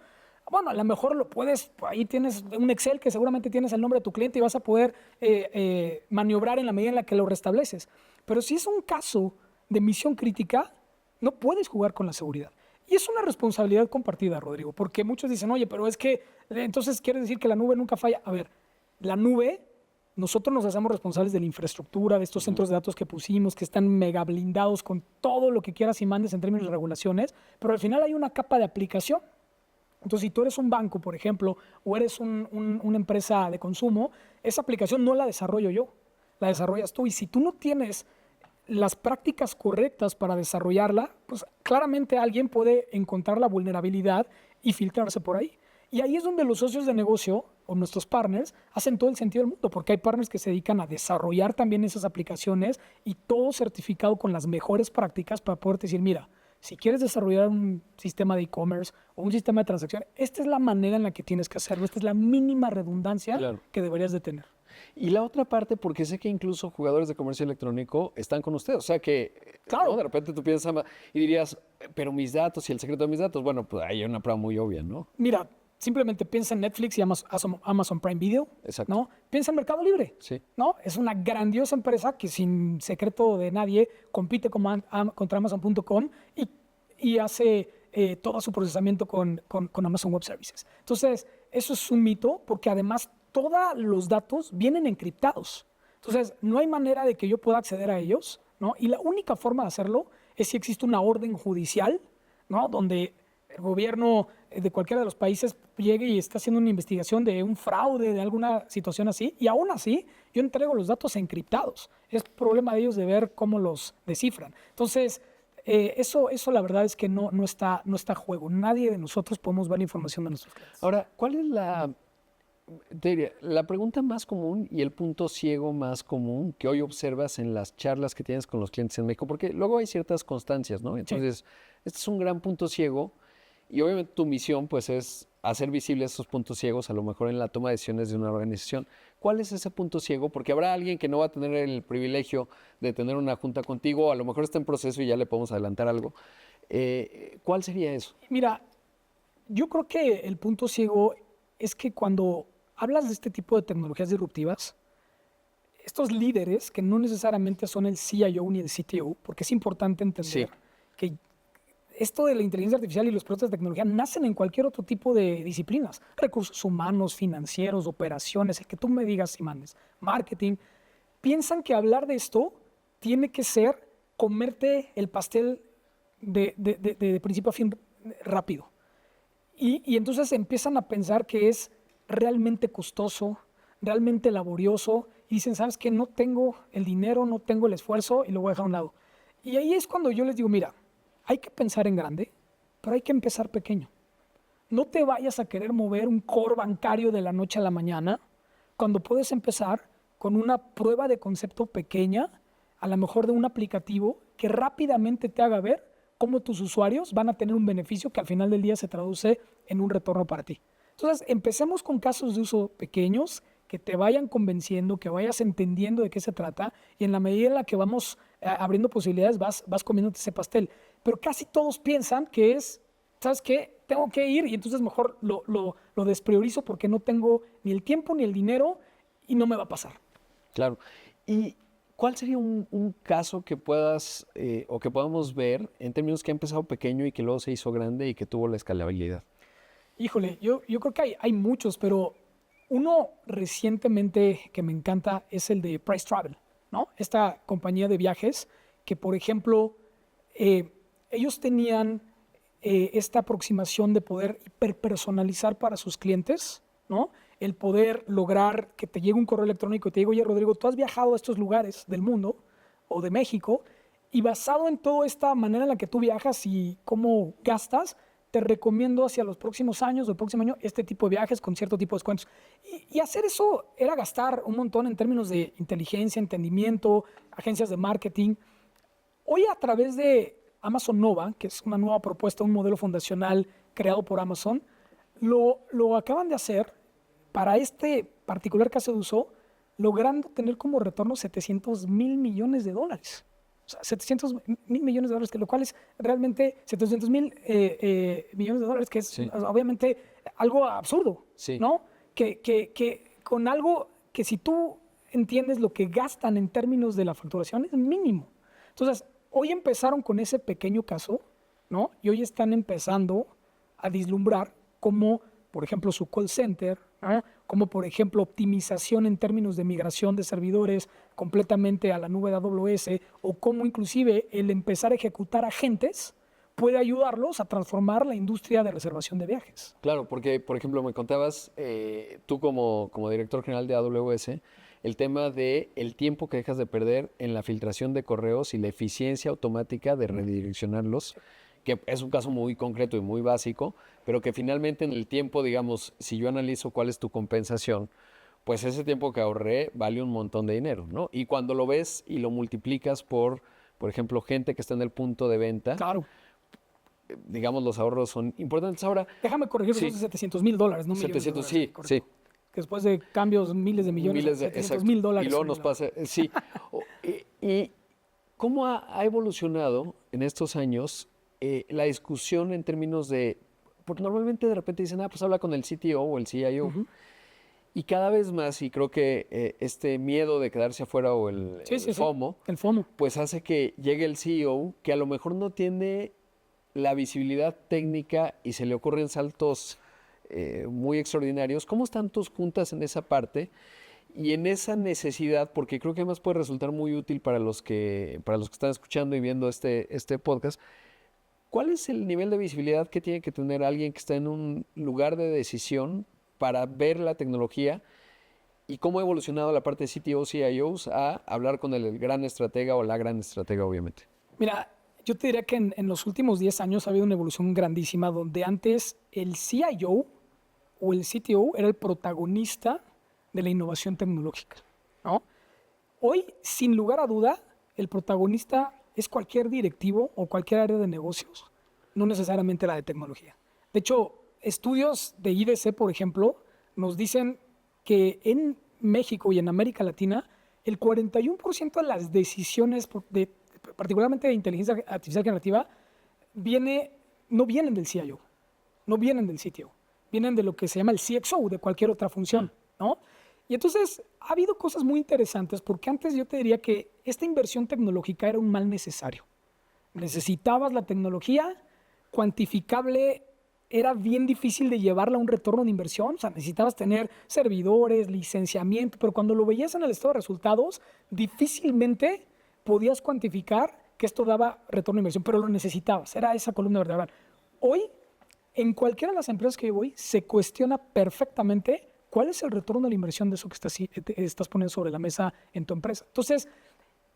bueno, a lo mejor lo puedes, ahí tienes un Excel que seguramente tienes el nombre de tu cliente y vas a poder maniobrar en la medida en la que lo restableces. Pero si es un caso de misión crítica, no puedes jugar con la seguridad. Y es una responsabilidad compartida, Rodrigo, porque muchos dicen, oye, pero es que entonces quiere decir que la nube nunca falla. A ver, la nube, nosotros nos hacemos responsables de la infraestructura, de estos centros de datos que pusimos, que están mega blindados con todo lo que quieras y mandes en términos de regulaciones, pero al final hay una capa de aplicación. Entonces, si tú eres un banco, por ejemplo, o eres una empresa de consumo, esa aplicación no la desarrollo yo, la desarrollas tú. Y si tú no tienes las prácticas correctas para desarrollarla, pues claramente alguien puede encontrar la vulnerabilidad y filtrarse por ahí. Y ahí es donde los socios de negocio o nuestros partners hacen todo el sentido del mundo, porque hay partners que se dedican a desarrollar también esas aplicaciones y todo certificado con las mejores prácticas para poder decir, mira, si quieres desarrollar un sistema de e-commerce o un sistema de transacción, esta es la manera en la que tienes que hacerlo, esta es la mínima redundancia que deberías de tener. Y la otra parte, porque sé que incluso jugadores de comercio electrónico están con ustedes, o sea que claro, ¿no? De repente tú piensas y dirías, pero mis datos y el secreto de mis datos, bueno, pues ahí hay una prueba muy obvia, ¿no? Mira, simplemente piensa en Netflix y Amazon Prime Video, Exacto. ¿no? Piensa en Mercado Libre, Sí. ¿no? Es una grandiosa empresa que sin secreto de nadie compite contra Amazon.com y hace todo su procesamiento con Amazon Web Services. Entonces, eso es un mito porque además todos los datos vienen encriptados. Entonces, no hay manera de que yo pueda acceder a ellos, ¿no? Y la única forma de hacerlo es si existe una orden judicial, ¿no? Donde el gobierno de cualquiera de los países llegue y está haciendo una investigación de un fraude, de alguna situación así, y aún así yo entrego los datos encriptados. Es problema de ellos de ver cómo los descifran. Entonces, eso la verdad es que no está a juego. Nadie de nosotros podemos ver la información de nuestros clientes. Ahora, ¿cuál es te diría, la pregunta más común y el punto ciego más común que hoy observas en las charlas que tienes con los clientes en México? Porque luego hay ciertas constancias, ¿no? Entonces, este es un gran punto ciego y obviamente tu misión pues es hacer visibles esos puntos ciegos a lo mejor en la toma de decisiones de una organización. ¿Cuál es ese punto ciego? Porque habrá alguien que no va a tener el privilegio de tener una junta contigo, a lo mejor está en proceso y ya le podemos adelantar algo. ¿Cuál sería eso? Mira, yo creo que el punto ciego es que cuando hablas de este tipo de tecnologías disruptivas, estos líderes, que no necesariamente son el CIO ni el CTO, porque es importante entender que esto de la inteligencia artificial y los productos de tecnología nacen en cualquier otro tipo de disciplinas, recursos humanos, financieros, operaciones, el que tú me digas y mandes, marketing, piensan que hablar de esto tiene que ser comerte el pastel de principio a fin rápido. Y entonces empiezan a pensar que es realmente costoso, realmente laborioso, y dicen, ¿sabes qué? No tengo el dinero, no tengo el esfuerzo, y lo voy a dejar a un lado. Y ahí es cuando yo les digo, mira, hay que pensar en grande, pero hay que empezar pequeño. No te vayas a querer mover un core bancario de la noche a la mañana, cuando puedes empezar con una prueba de concepto pequeña, a lo mejor de un aplicativo que rápidamente te haga ver cómo tus usuarios van a tener un beneficio que al final del día se traduce en un retorno para ti. Entonces, empecemos con casos de uso pequeños que te vayan convenciendo, que vayas entendiendo de qué se trata y en la medida en la que vamos abriendo posibilidades vas comiéndote ese pastel. Pero casi todos piensan que es, ¿sabes qué? Tengo que ir y entonces mejor lo despriorizo porque no tengo ni el tiempo ni el dinero y no me va a pasar. Claro. ¿Y cuál sería un caso que puedas o que podamos ver en términos que ha empezado pequeño y que luego se hizo grande y que tuvo la escalabilidad? Híjole, yo creo que hay muchos, pero uno recientemente que me encanta es el de Price Travel, ¿no? Esta compañía de viajes que, por ejemplo, ellos tenían esta aproximación de poder hiperpersonalizar para sus clientes, ¿no? El poder lograr que te llegue un correo electrónico y te diga, oye, Rodrigo, tú has viajado a estos lugares del mundo o de México y basado en toda esta manera en la que tú viajas y cómo gastas, te recomiendo hacia los próximos años o el próximo año este tipo de viajes con cierto tipo de descuentos. Y hacer eso era gastar un montón en términos de inteligencia, entendimiento, agencias de marketing. Hoy a través de Amazon Nova, que es una nueva propuesta, un modelo fundacional creado por Amazon, lo acaban de hacer para este particular caso de uso, logrando tener como retorno $700 mil millones. O sea, $700 mil millones, que lo cual es realmente $700 mil millones, que es obviamente algo absurdo, ¿no? Que con algo que si tú entiendes lo que gastan en términos de la facturación es mínimo. Entonces, hoy empezaron con ese pequeño caso, ¿no? Y hoy están empezando a vislumbrar cómo, por ejemplo, su call center, ¿no? Como por ejemplo optimización en términos de migración de servidores completamente a la nube de AWS o cómo inclusive el empezar a ejecutar agentes puede ayudarlos a transformar la industria de reservación de viajes. Claro, porque por ejemplo me contabas tú como director general de AWS el tema de el tiempo que dejas de perder en la filtración de correos y la eficiencia automática de redireccionarlos, que es un caso muy concreto y muy básico, pero que finalmente en el tiempo, digamos, si yo analizo cuál es tu compensación, pues ese tiempo que ahorré vale un montón de dinero, ¿no? Y cuando lo ves y lo multiplicas por ejemplo, gente que está en el punto de venta, claro, digamos, los ahorros son importantes. Ahora, déjame corregir, son $700 mil, no millones. 700, sí, sí. Que después de cambios, miles de millones, $700 mil. Y luego nos pasa, sí. Y cómo ha evolucionado en estos años la discusión en términos de porque normalmente de repente dicen, pues habla con el CTO o el CIO. Y cada vez más, y creo que este miedo de quedarse afuera o el FOMO, el FOMO, pues hace que llegue el CEO que a lo mejor no tiene la visibilidad técnica y se le ocurren saltos muy extraordinarios. ¿Cómo están tus juntas en esa parte? Y en esa necesidad, porque creo que además puede resultar muy útil para los que están escuchando y viendo este podcast, ¿cuál es el nivel de visibilidad que tiene que tener alguien que está en un lugar de decisión para ver la tecnología y cómo ha evolucionado la parte de CTOs y CIOs a hablar con el gran estratega o la gran estratega, obviamente? Mira, yo te diría que en los últimos 10 años ha habido una evolución grandísima donde antes el CIO o el CTO era el protagonista de la innovación tecnológica, ¿no? Hoy, sin lugar a duda, el protagonista es cualquier directivo o cualquier área de negocios, no necesariamente la de tecnología. De hecho, estudios de IDC, por ejemplo, nos dicen que en México y en América Latina, el 41% de las decisiones, particularmente de inteligencia artificial generativa, no vienen del CIO, no vienen del CTO, vienen de lo que se llama el CXO, de cualquier otra función, ¿no? Y entonces ha habido cosas muy interesantes porque antes yo te diría que esta inversión tecnológica era un mal necesario. Necesitabas la tecnología cuantificable, era bien difícil de llevarla a un retorno de inversión, o sea, necesitabas tener servidores, licenciamiento, pero cuando lo veías en el estado de resultados, difícilmente podías cuantificar que esto daba retorno de inversión, pero lo necesitabas, era esa columna vertebral. Hoy, en cualquiera de las empresas que yo voy, se cuestiona perfectamente cuál es el retorno de la inversión de eso que estás poniendo sobre la mesa en tu empresa. Entonces,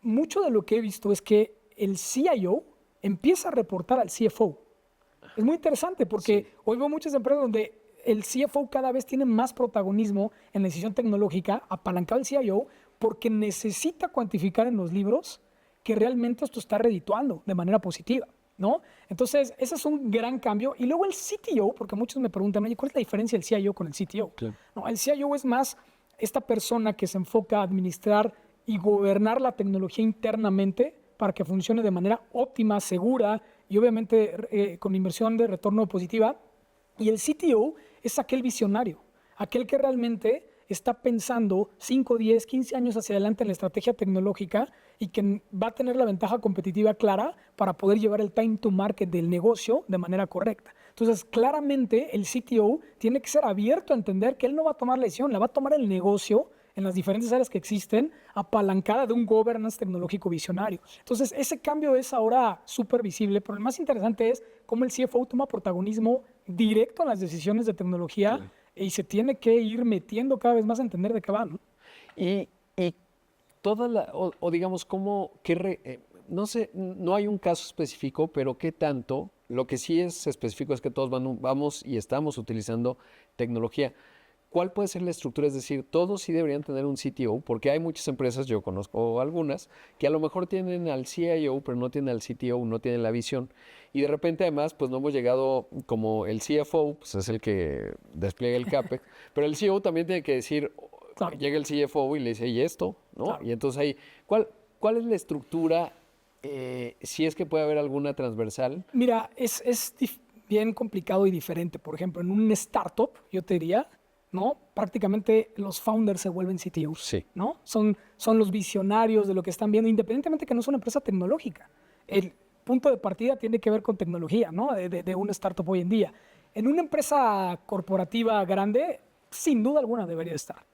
mucho de lo que he visto es que el CIO empieza a reportar al CFO. Es muy interesante porque hoy veo muchas empresas donde el CFO cada vez tiene más protagonismo en la decisión tecnológica, apalancado el CIO, porque necesita cuantificar en los libros que realmente esto está redituando de manera positiva, ¿no? Entonces, ese es un gran cambio. Y luego el CTO, porque muchos me preguntan, oye, ¿cuál es la diferencia del CIO con el CTO? Claro. No, el CIO es más esta persona que se enfoca a administrar y gobernar la tecnología internamente para que funcione de manera óptima, segura y obviamente con inversión de retorno positiva. Y el CTO es aquel visionario, aquel que realmente está pensando 5, 10, 15 años hacia adelante en la estrategia tecnológica y que va a tener la ventaja competitiva clara para poder llevar el time to market del negocio de manera correcta. Entonces, claramente el CTO tiene que ser abierto a entender que él no va a tomar la decisión, la va a tomar el negocio en las diferentes áreas que existen, apalancada de un governance tecnológico visionario. Entonces, ese cambio es ahora súper visible, pero lo más interesante es cómo el CFO toma protagonismo directo en las decisiones de tecnología. Sí. Y se tiene que ir metiendo cada vez más a entender de qué va, ¿no? Y toda la, o digamos, no sé, no hay un caso específico, pero qué tanto, lo que sí es específico es que todos vamos y estamos utilizando tecnología. ¿Cuál puede ser la estructura? Es decir, todos sí deberían tener un CTO, porque hay muchas empresas, yo conozco algunas, que a lo mejor tienen al CIO, pero no tienen al CTO, no tienen la visión. Y de repente, además, pues no hemos llegado como el CFO, pues es el que despliega el CAPEX, pero el CEO también tiene que decir, claro. Llega el CFO y le dice, ¿y esto? ¿No? Claro. Y entonces ahí, ¿cuál es la estructura? Si es que puede haber alguna transversal. Mira, es bien complicado y diferente. Por ejemplo, en un startup, yo te diría, ¿no? Prácticamente los founders se vuelven CTOs, sí. ¿No? Son los visionarios de lo que están viendo, independientemente que no es una empresa tecnológica. El punto de partida tiene que ver con tecnología, ¿no? De una startup hoy en día. En una empresa corporativa grande, sin duda alguna debería estar.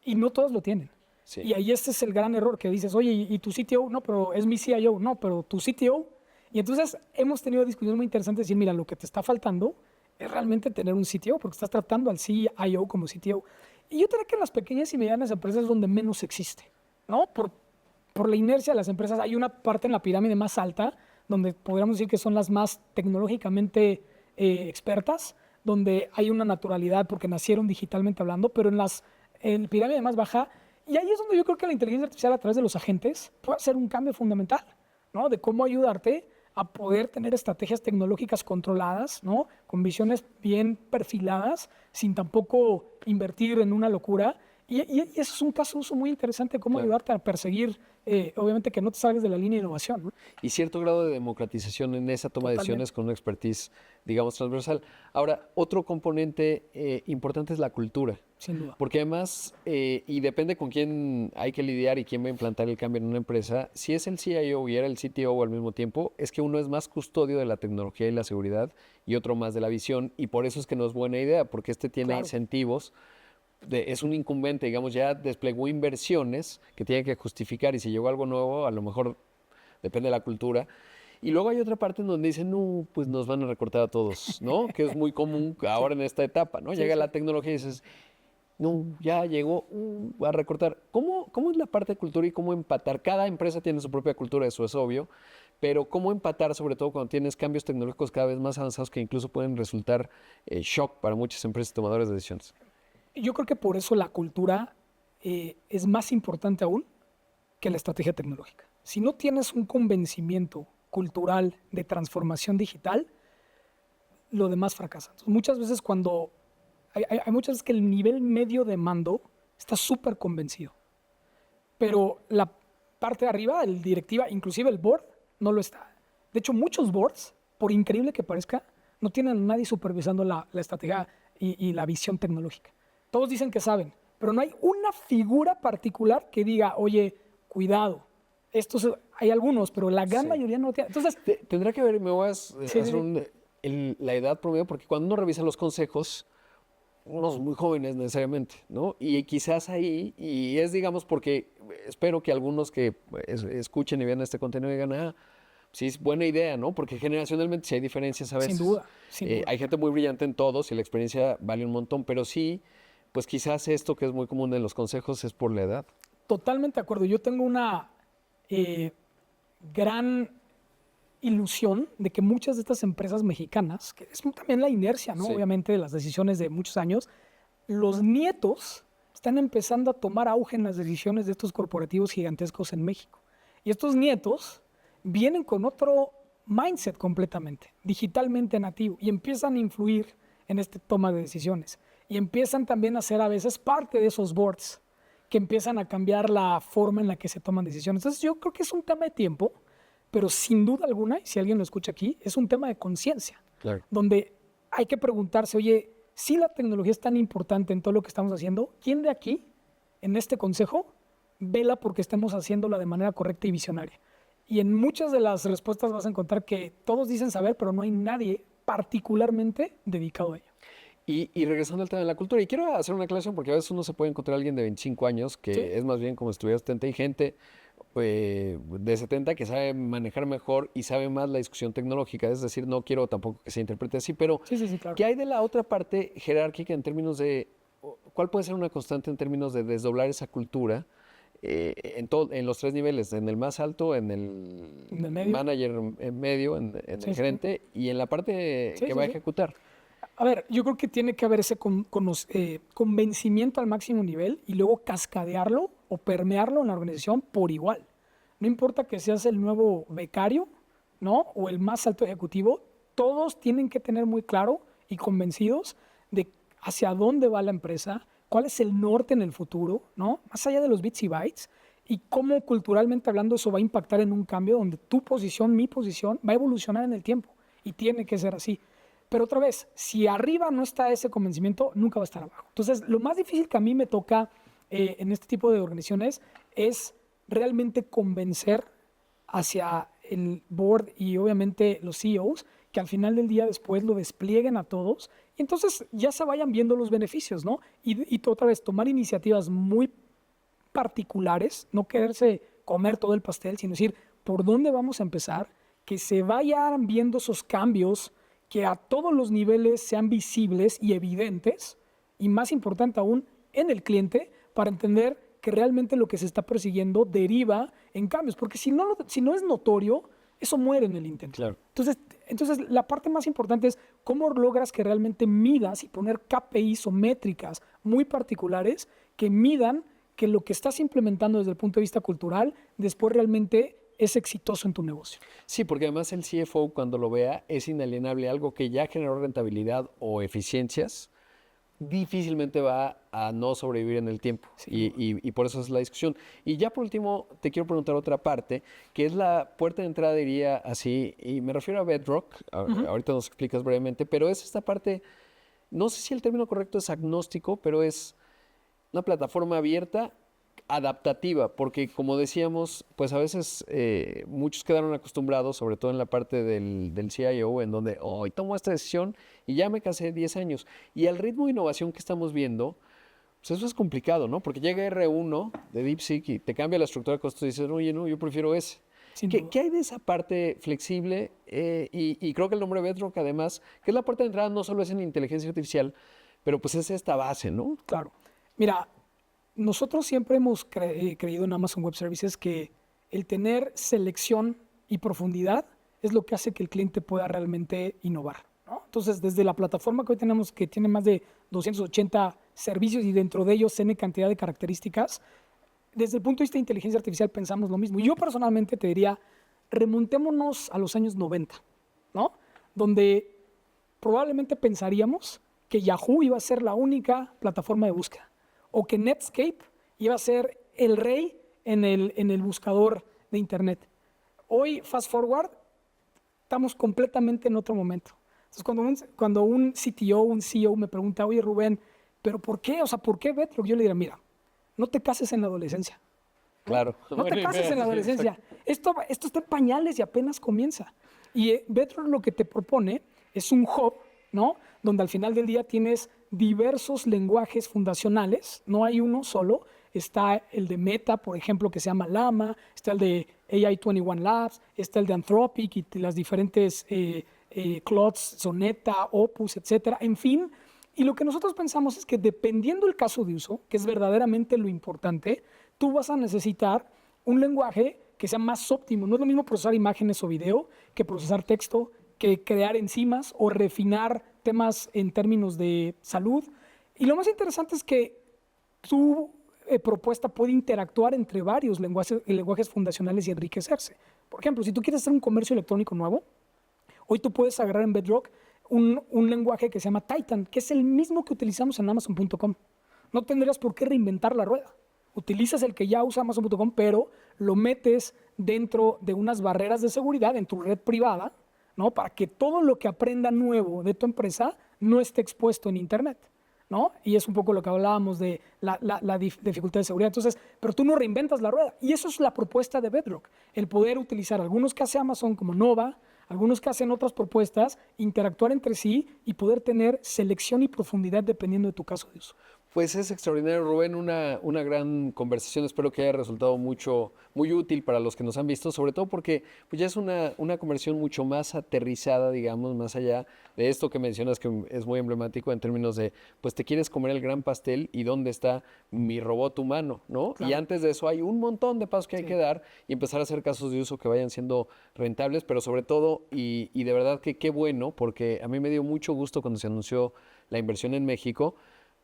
Y no todos lo tienen. Sí. Y ahí este es el gran error que dices, oye, ¿y tu CTO? No, pero es mi CIO. No, pero tu CTO. Y entonces hemos tenido discusiones muy interesantes de decir, mira, lo que te está faltando es realmente tener un CTO, porque estás tratando al CIO como CTO. Y yo creo que en las pequeñas y medianas empresas es donde menos existe, ¿no? Por la inercia de las empresas, hay una parte en la pirámide más alta, donde podríamos decir que son las más tecnológicamente expertas, donde hay una naturalidad porque nacieron digitalmente hablando, pero en la pirámide más baja, y ahí es donde yo creo que la inteligencia artificial a través de los agentes puede hacer un cambio fundamental, ¿no? De cómo ayudarte a poder tener estrategias tecnológicas controladas, ¿no? Con visiones bien perfiladas, sin tampoco invertir en una locura Y eso es un caso de uso muy interesante, cómo ayudarte a perseguir, obviamente que no te salgas de la línea de innovación, ¿no? Y cierto grado de democratización en esa toma de decisiones con una expertise, digamos, transversal. Ahora, otro componente importante es la cultura. Sin duda. Porque además, y depende con quién hay que lidiar y quién va a implantar el cambio en una empresa, si es el CIO y era el CTO al mismo tiempo, es que uno es más custodio de la tecnología y la seguridad y otro más de la visión, y por eso es que no es buena idea, porque este tiene incentivos. Es un incumbente, digamos, ya desplegó inversiones que tiene que justificar y si llegó algo nuevo, a lo mejor depende de la cultura. Y luego hay otra parte en donde dicen, no, pues nos van a recortar a todos, ¿no? Que es muy común ahora en esta etapa, ¿no? Llega la tecnología y dices, no, ya llegó, va a recortar. ¿Cómo es la parte de cultura y cómo empatar? Cada empresa tiene su propia cultura, eso es obvio, pero ¿cómo empatar, sobre todo cuando tienes cambios tecnológicos cada vez más avanzados que incluso pueden resultar shock para muchas empresas y tomadores de decisiones? Yo creo que por eso la cultura es más importante aún que la estrategia tecnológica. Si no tienes un convencimiento cultural de transformación digital, lo demás fracasa. Entonces, muchas veces hay muchas veces que el nivel medio de mando está súper convencido, pero la parte de arriba, el directiva, inclusive el board, no lo está. De hecho, muchos boards, por increíble que parezca, no tienen a nadie supervisando la estrategia y la visión tecnológica. Todos dicen que saben, pero no hay una figura particular que diga, oye, cuidado. Hay algunos, pero la gran mayoría no tiene. Entonces, tendrá que ver, me voy a hacer la edad promedio, porque cuando uno revisa los consejos, unos muy jóvenes necesariamente, ¿no? Y quizás ahí, y es, digamos, porque espero que algunos que escuchen y vean este contenido digan, sí, es buena idea, ¿no? Porque generacionalmente sí hay diferencias a veces. Sin duda, sin duda. Hay gente muy brillante en todos y la experiencia vale un montón, pero sí, pues quizás esto que es muy común en los consejos es por la edad. Totalmente de acuerdo. Yo tengo una gran ilusión de que muchas de estas empresas mexicanas, que es también la inercia, ¿no? Obviamente de las decisiones de muchos años, los nietos están empezando a tomar auge en las decisiones de estos corporativos gigantescos en México. Y estos nietos vienen con otro mindset completamente, digitalmente nativo, y empiezan a influir en esta toma de decisiones. Y empiezan también a ser a veces parte de esos boards que empiezan a cambiar la forma en la que se toman decisiones. Entonces yo creo que es un tema de tiempo, pero sin duda alguna, y si alguien lo escucha aquí, es un tema de conciencia, donde hay que preguntarse, oye, si la tecnología es tan importante en todo lo que estamos haciendo, ¿quién de aquí, en este consejo, vela porque estemos haciéndola de manera correcta y visionaria? Y en muchas de las respuestas vas a encontrar que todos dicen saber, pero no hay nadie particularmente dedicado a ello. Y regresando al tema de la cultura, y quiero hacer una aclaración porque a veces uno se puede encontrar a alguien de 25 años que es más bien como si estuviera 70 y gente de 70 que sabe manejar mejor y sabe más la discusión tecnológica. Es decir, no quiero tampoco que se interprete así, pero claro. ¿qué hay de la otra parte jerárquica en términos de cuál puede ser una constante en términos de desdoblar esa cultura? En los tres niveles, en el más alto, en el manager en medio, en el gerente y en la parte que va a ejecutar. A ver, yo creo que tiene que haber ese convencimiento al máximo nivel y luego cascadearlo o permearlo en la organización por igual. No importa que seas el nuevo becario, ¿no? O el más alto ejecutivo, todos tienen que tener muy claro y convencidos de hacia dónde va la empresa, cuál es el norte en el futuro, ¿no? Más allá de los bits y bytes, y cómo culturalmente hablando eso va a impactar en un cambio donde tu posición, mi posición, va a evolucionar en el tiempo. Y tiene que ser así. Pero otra vez, si arriba no está ese convencimiento, nunca va a estar abajo. Entonces, lo más difícil que a mí me toca en este tipo de organizaciones es realmente convencer hacia el board y obviamente los CEOs que al final del día después lo desplieguen a todos y entonces ya se vayan viendo los beneficios, ¿no? Y otra vez, tomar iniciativas muy particulares, no quererse comer todo el pastel, sino decir, ¿por dónde vamos a empezar? Que se vayan viendo esos cambios, que a todos los niveles sean visibles y evidentes, y más importante aún, en el cliente, para entender que realmente lo que se está persiguiendo deriva en cambios, porque si no es notorio, eso muere en el intento. Claro. Entonces, la parte más importante es cómo logras que realmente midas y poner KPIs o métricas muy particulares que midan que lo que estás implementando desde el punto de vista cultural después realmente es exitoso en tu negocio. Sí, porque además el CFO cuando lo vea es inalienable algo que ya generó rentabilidad o eficiencias, difícilmente va a no sobrevivir en el tiempo. Y por eso es la discusión. Y ya por último, te quiero preguntar otra parte, que es la puerta de entrada, diría así, y me refiero a Bedrock, ahorita nos explicas brevemente, pero es esta parte, no sé si el término correcto es agnóstico, pero es una plataforma abierta, adaptativa, porque como decíamos, pues a veces muchos quedaron acostumbrados, sobre todo en la parte del CIO, en donde hoy tomo esta decisión y ya me casé 10 años. Y al ritmo de innovación que estamos viendo, pues eso es complicado, ¿no? Porque llega R1 de DeepSeek y te cambia la estructura de costos y dices, oye, no, yo prefiero ese. ¿Qué hay de esa parte flexible? Y creo que el nombre Bedrock, además, que es la puerta de entrada, no solo es en inteligencia artificial, pero pues es esta base, ¿no? Claro. Mira, nosotros siempre hemos creído en Amazon Web Services que el tener selección y profundidad es lo que hace que el cliente pueda realmente innovar, ¿no? Entonces, desde la plataforma que hoy tenemos, que tiene más de 280 servicios y dentro de ellos tiene cantidad de características, desde el punto de vista de inteligencia artificial pensamos lo mismo. Yo personalmente te diría, remontémonos a los años 90, ¿no? Donde probablemente pensaríamos que Yahoo iba a ser la única plataforma de búsqueda, o que Netscape iba a ser el rey en el buscador de Internet. Hoy, fast forward, estamos completamente en otro momento. Entonces, cuando un CTO, un CEO me pregunta, oye Rubén, ¿pero por qué? O sea, ¿por qué Bedrock? Yo le diría, mira, no te cases en la adolescencia. ¿No? Claro. No te cases en la adolescencia. Esto está en pañales y apenas comienza. Y Bedrock lo que te propone es un hub, ¿no? Donde al final del día tienes diversos lenguajes fundacionales, no hay uno solo. Está el de Meta, por ejemplo, que se llama Llama, está el de AI21 Labs, está el de Anthropic y las diferentes Claude, Soneta, Opus, etcétera. En fin, y lo que nosotros pensamos es que dependiendo del caso de uso, que es verdaderamente lo importante, tú vas a necesitar un lenguaje que sea más óptimo. No es lo mismo procesar imágenes o video que procesar texto, que crear enzimas o refinar temas en términos de salud. Y lo más interesante es que tu propuesta puede interactuar entre varios lenguajes fundacionales y enriquecerse. Por ejemplo, si tú quieres hacer un comercio electrónico nuevo, hoy tú puedes agarrar en Bedrock un lenguaje que se llama Titan, que es el mismo que utilizamos en Amazon.com. No tendrías por qué reinventar la rueda. Utilizas el que ya usa Amazon.com, pero lo metes dentro de unas barreras de seguridad en tu red privada, ¿no? Para que todo lo que aprenda nuevo de tu empresa no esté expuesto en Internet, ¿no? Y es un poco lo que hablábamos de la dificultad de seguridad. Entonces, pero tú no reinventas la rueda. Y eso es la propuesta de Bedrock, el poder utilizar algunos que hace Amazon como Nova, algunos que hacen otras propuestas, interactuar entre sí y poder tener selección y profundidad dependiendo de tu caso de uso. Pues es extraordinario, Rubén, una gran conversación. Espero que haya resultado muy útil para los que nos han visto, sobre todo porque pues ya es una conversación mucho más aterrizada, digamos, más allá de esto que mencionas, que es muy emblemático en términos de, pues te quieres comer el gran pastel y dónde está mi robot humano, ¿no? Claro. Y antes de eso hay un montón de pasos que hay que dar y empezar a hacer casos de uso que vayan siendo rentables, pero sobre todo, y de verdad que qué bueno, porque a mí me dio mucho gusto cuando se anunció la inversión en México,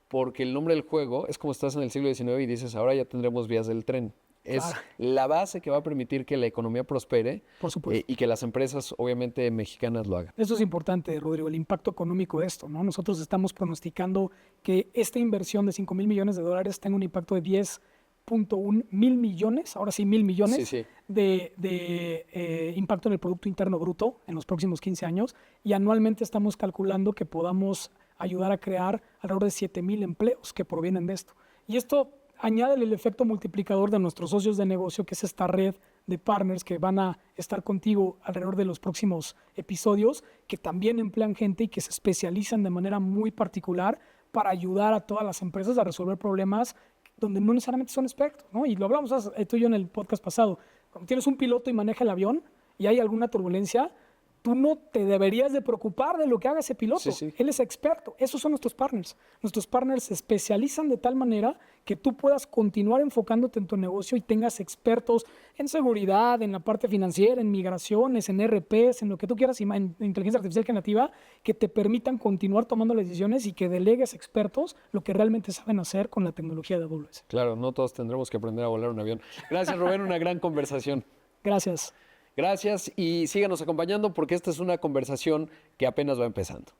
porque el nombre del juego es como estás en el siglo XIX y dices, ahora ya tendremos vías del tren. Es Claro. la base que va a permitir que la economía prospere Por supuesto. y que las empresas, obviamente, mexicanas lo hagan. Eso es importante, Rodrigo, el impacto económico de esto, ¿no? Nosotros estamos pronosticando que esta inversión de $5,000 millones tenga un impacto de 10.1 mil millones, ahora sí 1,000 millones, Sí, sí. de impacto en el Producto Interno Bruto en los próximos 15 años. Y anualmente estamos calculando que podamos ayudar a crear alrededor de 7,000 empleos que provienen de esto. Y esto añade el efecto multiplicador de nuestros socios de negocio, que es esta red de partners que van a estar contigo alrededor de los próximos episodios, que también emplean gente y que se especializan de manera muy particular para ayudar a todas las empresas a resolver problemas donde no necesariamente son expertos, ¿no? Y lo hablamos tú y yo en el podcast pasado. Cuando tienes un piloto y maneja el avión y hay alguna turbulencia, tú no te deberías de preocupar de lo que haga ese piloto. Sí, sí. Él es experto. Esos son nuestros partners. Nuestros partners se especializan de tal manera que tú puedas continuar enfocándote en tu negocio y tengas expertos en seguridad, en la parte financiera, en migraciones, en RPs, en lo que tú quieras, en inteligencia artificial generativa, que te permitan continuar tomando las decisiones y que delegues expertos lo que realmente saben hacer con la tecnología de AWS. Claro, no todos tendremos que aprender a volar un avión. Gracias, Rubén, una gran conversación. Gracias. Gracias y síganos acompañando porque esta es una conversación que apenas va empezando.